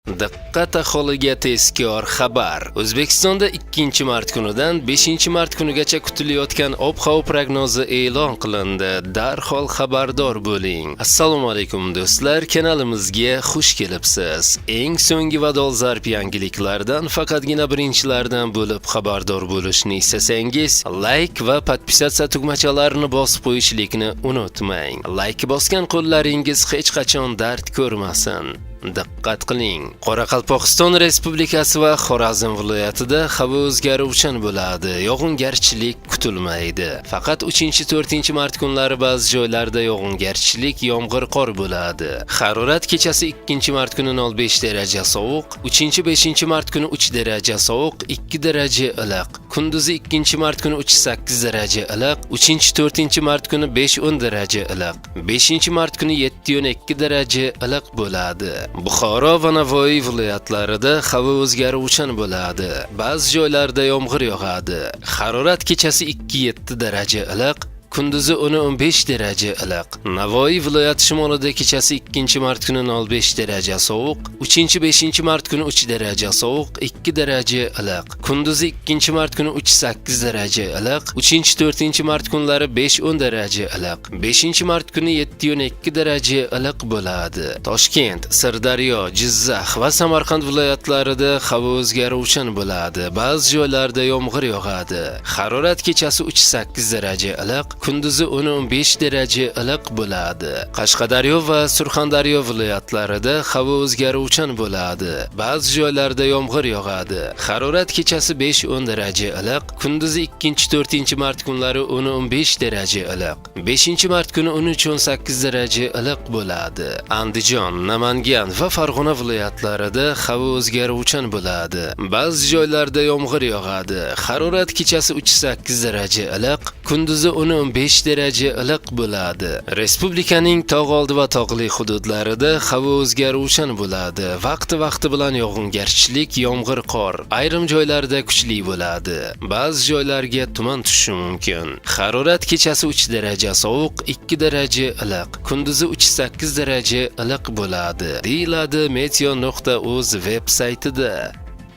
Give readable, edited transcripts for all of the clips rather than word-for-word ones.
Diqqat aholiga tezkor xabar. O'zbekistonda 2-mart kunidan 5-mart kunigacha kutilayotgan ob-havo prognozi e'lon qilindi. Darhol xabardor bo'ling. Assalomu alaykum do'stlar, kanalimizga xush kelibsiz. Eng so'nggi va dolzarb yangiliklardan faqatgina birinchilardan bo'lib xabardor bo'lishni istasangiz, like va podpisatsiya tugmachalarini bosib qo'yishlikni unutmang. Like bosgan qo'llaringiz hech qachon dard ko'rmasin. Diqqat qiling. Qoraqalpog'iston Respublikasi va Xorazm viloyatida havo o'zgaruvchan bo'ladi. Yog'ingarchilik kutilmaydi. Faqat 3-4 mart kunlari ba'zi joylarda yog'ingarchilik, yomg'ir, qor bo'ladi. Harorat kechasi 2-mart kuni 05 daraja sovuq, 3-5-mart kuni 3 daraja sovuq, 2 daraja iliq. Kunduzi 2-mart kuni 3-8 daraja iliq, 3-4-mart kuni 5-10 daraja iliq, 5-mart kuni 7-12 daraja iliq bo'ladi. Buxoro va Navoiy viloyatlarida havo o'zgaruvchan bo'ladi. Ba'zi joylarda yomg'ir yog'adi. Harorat kechasi 2-7 daraja iliq, kunduzi 10-15 daraja iliq. Navoiy viloyati shimolida kechasi 2-mart kuni 05 daraja sovuq, 3-5-mart kuni 3 daraja sovuq, 2 daraja iliq. Kunduzi 2-mart kuni 3-8 daraja iliq, 3-4-mart kunlari 5-10 daraja iliq, 5-mart kuni 7-12 daraja iliq bo'ladi. Toshkent, Sirdaryo, Jizzax va Samarqand viloyatlarida havo o'zgaruvchan bo'ladi. Ba'zi joylarda yomg'ir yog'adi. Harorat kechasi 3-8 daraja iliq, kunduzi 10-15 daraja iliq bo'ladi. Qashqadaryo va Surxondaryo viloyatlarida havo o'zgaruvchan bo'ladi. Ba'zi joylarda yomg'ir yog'adi. Harorat kechasi 5-10 daraja iliq, kunduzi 2-4-mart kunlari 10-15 daraja iliq, 5-mart kuni 13-18 daraja iliq bo'ladi. Andijon, Namangan va Farg'ona viloyatlarida havo o'zgaruvchan bo'ladi. Ba'zi joylarda yomg'ir yog'adi. Harorat kechasi 3-8 daraja iliq, kunduzi 10-15 daraja iliq bo'ladi. Respublikaning tog' oldi va tog'li hududlarida havo o'zgaruvchan bo'ladi. Vaqti bilan yog'ingarchilik, yomg'ir, qor, ayrim joylarda kuchli bo'ladi. Ba'zi joylarga tuman tushishi mumkin. Harorat kechasi 3 daraja sovuq, 2 daraja iliq, kunduzi 3-8 daraja iliq bo'ladi, deyiladi meteo.uz veb-saytida.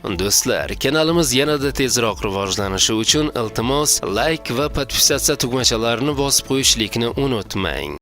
Do'stlar, kanalimiz yanada tezroq rivojlanishi uchun iltimos like va podpisatsiya tugmachalarini bosib qo'yishlikni unutmang.